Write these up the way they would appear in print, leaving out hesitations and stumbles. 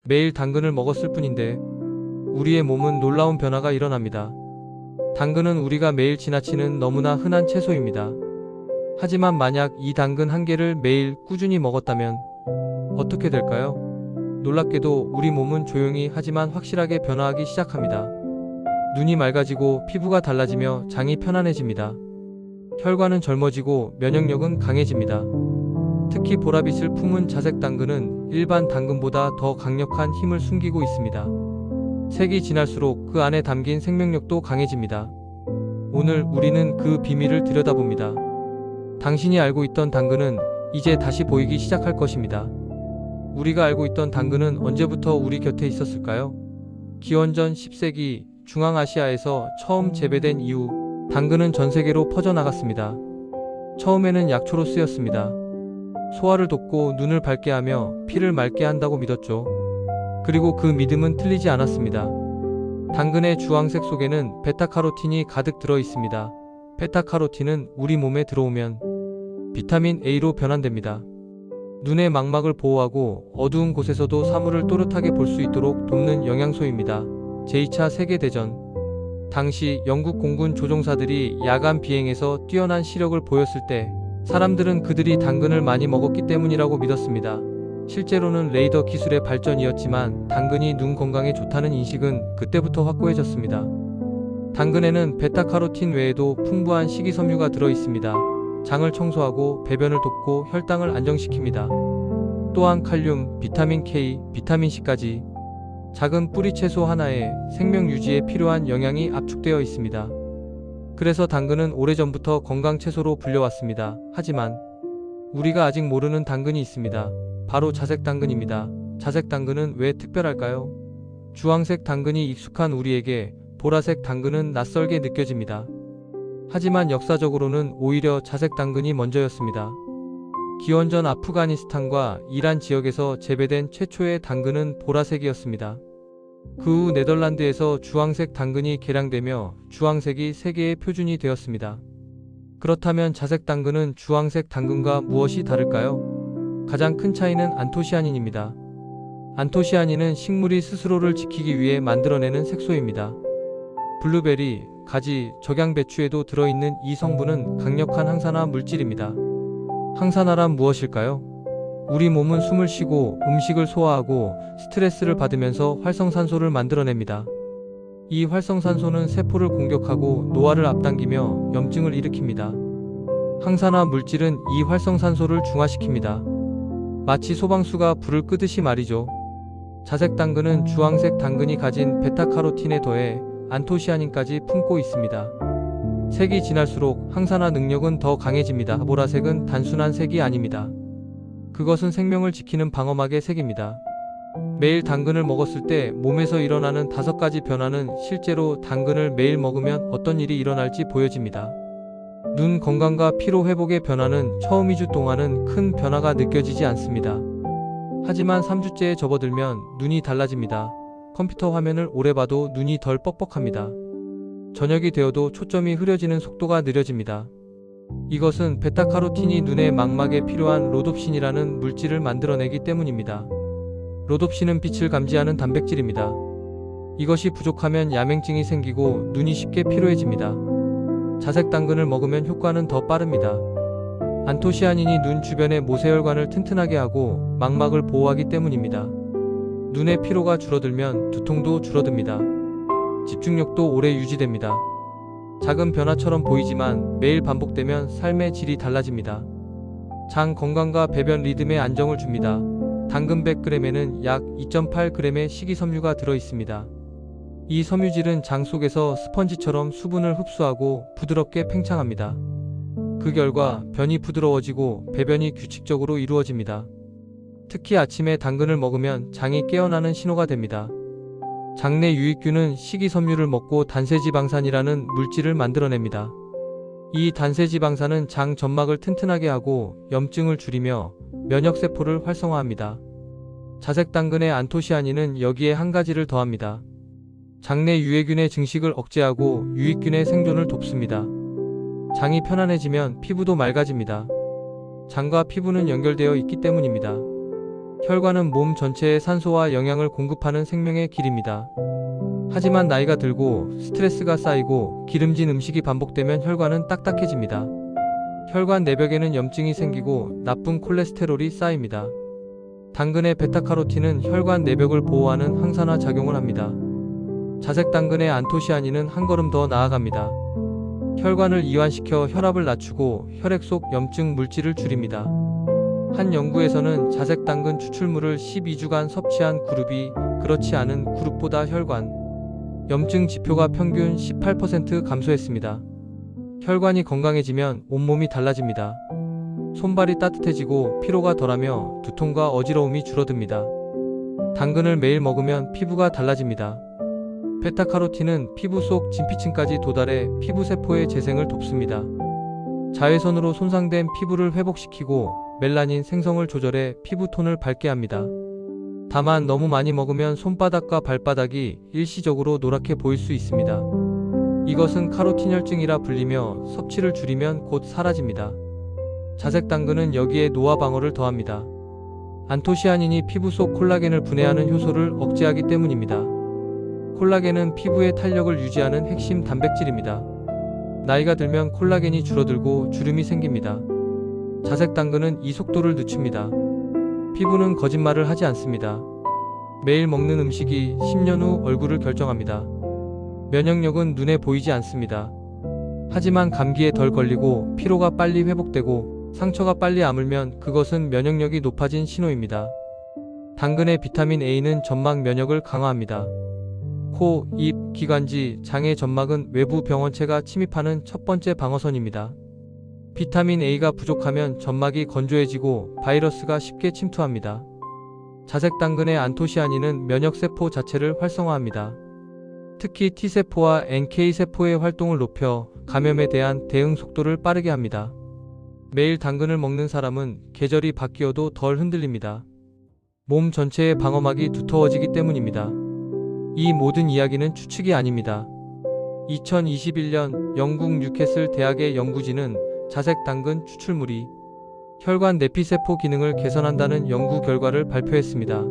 매일 당근을 먹었을 뿐인데 우리의 몸은 놀라운 변화가 일어납니다. 당근은 우리가 매일 지나치는 너무나 흔한 채소입니다. 하지만 만약 이 당근 한 개를 매일 꾸준히 먹었다면 어떻게 될까요? 놀랍게도 우리 몸은 조용히 하지만 확실하게 변화하기 시작합니다. 눈이 맑아지고 피부가 달라지며 장이 편안해집니다. 혈관은 젊어지고 면역력은 강해집니다. 특히 보라빛을 품은 자색 당근은 일반 당근보다 더 강력한 힘을 숨기고 있습니다. 색이 진할수록 그 안에 담긴 생명력도 강해집니다. 오늘 우리는 그 비밀을 들여다봅니다. 당신이 알고 있던 당근은 이제 다시 보이기 시작할 것입니다. 우리가 알고 있던 당근은 언제부터 우리 곁에 있었을까요? 기원전 10세기 중앙아시아에서 처음 재배된 이후 당근은 전 세계로 퍼져나갔습니다. 처음에는 약초로 쓰였습니다. 소화를 돕고 눈을 밝게 하며 피를 맑게 한다고 믿었죠. 그리고 그 믿음은 틀리지 않았습니다. 당근의 주황색 속에는 베타카로틴이 가득 들어 있습니다. 베타카로틴은 우리 몸에 들어오면 비타민 A로 변환됩니다. 눈의 망막을 보호하고 어두운 곳에서도 사물을 또렷하게 볼 수 있도록 돕는 영양소입니다. 제2차 세계대전 당시 영국 공군 조종사들이 야간 비행에서 뛰어난 시력을 보였을 때 사람들은 그들이 당근을 많이 먹었기 때문이라고 믿었습니다. 실제로는 레이더 기술의 발전이었지만 당근이 눈 건강에 좋다는 인식은 그때부터 확고해졌습니다. 당근에는 베타카로틴 외에도 풍부한 식이섬유가 들어 있습니다. 장을 청소하고 배변을 돕고 혈당을 안정시킵니다. 또한 칼륨, 비타민 K, 비타민 C까지 작은 뿌리 채소 하나에 생명 유지에 필요한 영양이 압축되어 있습니다. 그래서 당근은 오래전부터 건강 채소로 불려왔습니다. 하지만 우리가 아직 모르는 당근이 있습니다. 바로 자색 당근입니다. 자색 당근은 왜 특별할까요? 주황색 당근이 익숙한 우리에게 보라색 당근은 낯설게 느껴집니다. 하지만 역사적으로는 오히려 자색 당근이 먼저였습니다. 기원전 아프가니스탄과 이란 지역에서 재배된 최초의 당근은 보라색이었습니다. 그 후 네덜란드에서 주황색 당근이 개량되며 주황색이 세계의 표준이 되었습니다. 그렇다면 자색 당근은 주황색 당근과 무엇이 다를까요? 가장 큰 차이는 안토시아닌입니다. 안토시아닌은 식물이 스스로를 지키기 위해 만들어내는 색소입니다. 블루베리, 가지, 적양배추에도 들어있는 이 성분은 강력한 항산화 물질입니다. 항산화란 무엇일까요? 우리 몸은 숨을 쉬고 음식을 소화하고 스트레스를 받으면서 활성산소를 만들어냅니다. 이 활성산소는 세포를 공격하고 노화를 앞당기며 염증을 일으킵니다. 항산화 물질은 이 활성산소를 중화시킵니다. 마치 소방수가 불을 끄듯이 말이죠. 자색 당근은 주황색 당근이 가진 베타카로틴에 더해 안토시아닌까지 품고 있습니다. 색이 진할수록 항산화 능력은 더 강해집니다. 보라색은 단순한 색이 아닙니다. 그것은 생명을 지키는 방어막의 색입니다. 매일 당근을 먹었을 때 몸에서 일어나는 5가지 변화는 실제로 당근을 매일 먹으면 어떤 일이 일어날지 보여집니다. 눈 건강과 피로 회복의 변화는 처음 2주 동안은 큰 변화가 느껴지지 않습니다. 하지만 3주째에 접어들면 눈이 달라집니다. 컴퓨터 화면을 오래 봐도 눈이 덜 뻑뻑합니다. 저녁이 되어도 초점이 흐려지는 속도가 느려집니다. 이것은 베타카로틴이 눈의 망막에 필요한 로놉신이라는 물질을 만들어내기 때문입니다. 로놉신은 빛을 감지하는 단백질입니다. 이것이 부족하면 야맹증이 생기고 눈이 쉽게 피로해집니다. 자색 당근을 먹으면 효과는 더 빠릅니다. 안토시아닌이 눈 주변의 모세혈관을 튼튼하게 하고 망막을 보호하기 때문입니다. 눈의 피로가 줄어들면 두통도 줄어듭니다. 집중력도 오래 유지됩니다. 작은 변화처럼 보이지만 매일 반복되면 삶의 질이 달라집니다. 장 건강과 배변 리듬에 안정을 줍니다. 당근 100g에는 약 2.8g의 식이섬유가 들어 있습니다. 이 섬유질은 장 속에서 스펀지처럼 수분을 흡수하고 부드럽게 팽창합니다. 그 결과 변이 부드러워지고 배변이 규칙적으로 이루어집니다. 특히 아침에 당근을 먹으면 장이 깨어나는 신호가 됩니다. 장내 유익균은 식이섬유를 먹고 단세지방산이라는 물질을 만들어냅니다. 이 단세지방산은 장 점막을 튼튼하게 하고 염증을 줄이며 면역세포를 활성화합니다. 자색 당근의 안토시아닌은 여기에 한 가지를 더합니다. 장내 유해균의 증식을 억제하고 유익균의 생존을 돕습니다. 장이 편안해지면 피부도 맑아집니다. 장과 피부는 연결되어 있기 때문입니다. 혈관은 몸 전체에 산소와 영양을 공급하는 생명의 길입니다. 하지만 나이가 들고 스트레스가 쌓이고 기름진 음식이 반복되면 혈관은 딱딱해집니다. 혈관 내벽에는 염증이 생기고 나쁜 콜레스테롤이 쌓입니다. 당근의 베타카로틴은 혈관 내벽을 보호하는 항산화 작용을 합니다. 자색 당근의 안토시아닌은 한 걸음 더 나아갑니다. 혈관을 이완시켜 혈압을 낮추고 혈액 속 염증 물질을 줄입니다. 한 연구에서는 자색 당근 추출물을 12주간 섭취한 그룹이 그렇지 않은 그룹보다 혈관 염증 지표가 평균 18% 감소했습니다. 혈관이 건강해지면 온몸이 달라집니다. 손발이 따뜻해지고 피로가 덜하며 두통과 어지러움이 줄어듭니다. 당근을 매일 먹으면 피부가 달라집니다. 베타카로틴은 피부 속 진피층까지 도달해 피부세포의 재생을 돕습니다. 자외선으로 손상된 피부를 회복시키고 멜라닌 생성을 조절해 피부톤을 밝게 합니다. 다만 너무 많이 먹으면 손바닥과 발바닥이 일시적으로 노랗게 보일 수 있습니다. 이것은 카로틴혈증이라 불리며 섭취를 줄이면 곧 사라집니다. 자색 당근은 여기에 노화 방어를 더합니다. 안토시아닌이 피부 속 콜라겐을 분해하는 효소를 억제하기 때문입니다. 콜라겐은 피부의 탄력을 유지하는 핵심 단백질입니다. 나이가 들면 콜라겐이 줄어들고 주름이 생깁니다. 자색 당근은 이 속도를 늦춥니다. 피부는 거짓말을 하지 않습니다. 매일 먹는 음식이 10년 후 얼굴을 결정합니다. 면역력은 눈에 보이지 않습니다. 하지만 감기에 덜 걸리고 피로가 빨리 회복되고 상처가 빨리 아물면 그것은 면역력이 높아진 신호입니다. 당근의 비타민 A는 점막 면역을 강화합니다. 코, 입, 기관지, 장의 점막은 외부 병원체가 침입하는 첫 번째 방어선입니다. 비타민 A가 부족하면 점막이 건조해지고 바이러스가 쉽게 침투합니다. 자색 당근의 안토시아닌은 면역세포 자체를 활성화합니다. 특히 T세포와 NK세포의 활동을 높여 감염에 대한 대응 속도를 빠르게 합니다. 매일 당근을 먹는 사람은 계절이 바뀌어도 덜 흔들립니다. 몸 전체의 방어막이 두터워지기 때문입니다. 이 모든 이야기는 추측이 아닙니다. 2021년 영국 뉴캐슬 대학의 연구진은 자색 당근 추출물이 혈관 내피세포 기능을 개선한다는 연구 결과를 발표했습니다.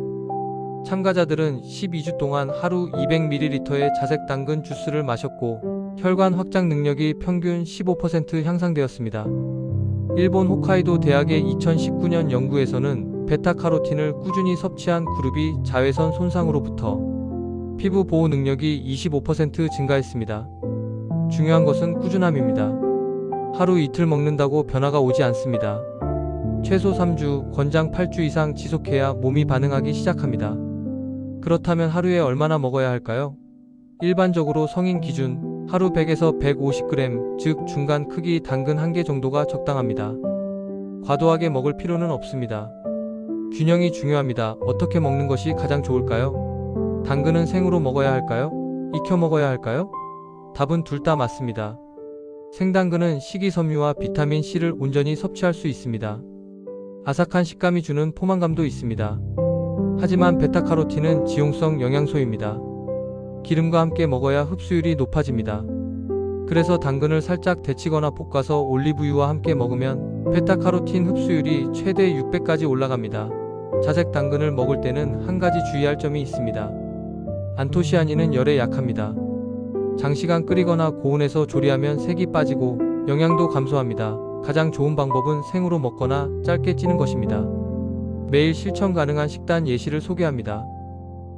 참가자들은 12주 동안 하루 200ml의 자색 당근 주스를 마셨고 혈관 확장 능력이 평균 15% 향상되었습니다. 일본 홋카이도 대학의 2019년 연구에서는 베타카로틴을 꾸준히 섭취한 그룹이 자외선 손상으로부터 피부 보호 능력이 25% 증가했습니다. 중요한 것은 꾸준함입니다. 하루 이틀 먹는다고 변화가 오지 않습니다. 최소 3주, 권장 8주 이상 지속해야 몸이 반응하기 시작합니다. 그렇다면 하루에 얼마나 먹어야 할까요? 일반적으로 성인 기준 하루 100에서 150g, 즉 중간 크기 당근 1개 정도가 적당합니다. 과도하게 먹을 필요는 없습니다. 균형이 중요합니다. 어떻게 먹는 것이 가장 좋을까요? 당근은 생으로 먹어야 할까요? 익혀 먹어야 할까요? 답은 둘 다 맞습니다. 생당근은 식이섬유와 비타민 C를 온전히 섭취할 수 있습니다. 아삭한 식감이 주는 포만감도 있습니다. 하지만 베타카로틴은 지용성 영양소입니다. 기름과 함께 먹어야 흡수율이 높아집니다. 그래서 당근을 살짝 데치거나 볶아서 올리브유와 함께 먹으면 베타카로틴 흡수율이 최대 6배까지 올라갑니다. 자색 당근을 먹을 때는 한 가지 주의할 점이 있습니다. 안토시아닌은 열에 약합니다. 장시간 끓이거나 고온에서 조리하면 색이 빠지고 영양도 감소합니다. 가장 좋은 방법은 생으로 먹거나 짧게 찌는 것입니다. 매일 실천 가능한 식단 예시를 소개합니다.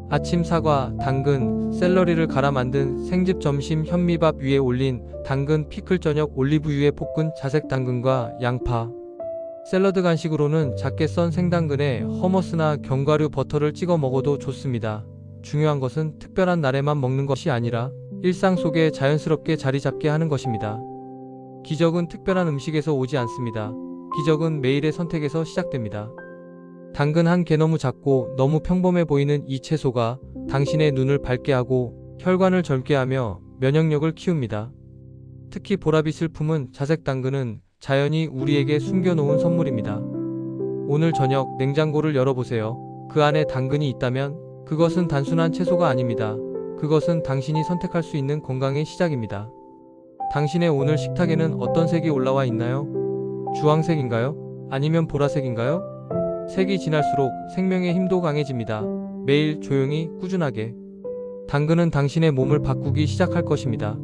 아침 사과, 당근, 샐러리를 갈아 만든 생즙 점심 현미밥 위에 올린 당근 피클 저녁 올리브유에 볶은 자색 당근과 양파. 샐러드 간식으로는 작게 썬 생당근에 허머스나 견과류 버터를 찍어 먹어도 좋습니다. 중요한 것은 특별한 날에만 먹는 것이 아니라 일상 속에 자연스럽게 자리 잡게 하는 것입니다. 기적은 특별한 음식에서 오지 않습니다. 기적은 매일의 선택에서 시작됩니다. 당근 한 개 너무 작고 너무 평범해 보이는 이 채소가 당신의 눈을 밝게 하고 혈관을 젊게 하며 면역력을 키웁니다. 특히 보랏빛을 품은 자색 당근은 자연이 우리에게 숨겨놓은 선물입니다. 오늘 저녁 냉장고를 열어보세요. 그 안에 당근이 있다면 그것은 단순한 채소가 아닙니다. 그것은 당신이 선택할 수 있는 건강의 시작입니다. 당신의 오늘 식탁에는 어떤 색이 올라와 있나요? 주황색인가요? 아니면 보라색인가요? 색이 진할수록 생명의 힘도 강해집니다. 매일 조용히 꾸준하게 당근은 당신의 몸을 바꾸기 시작할 것입니다.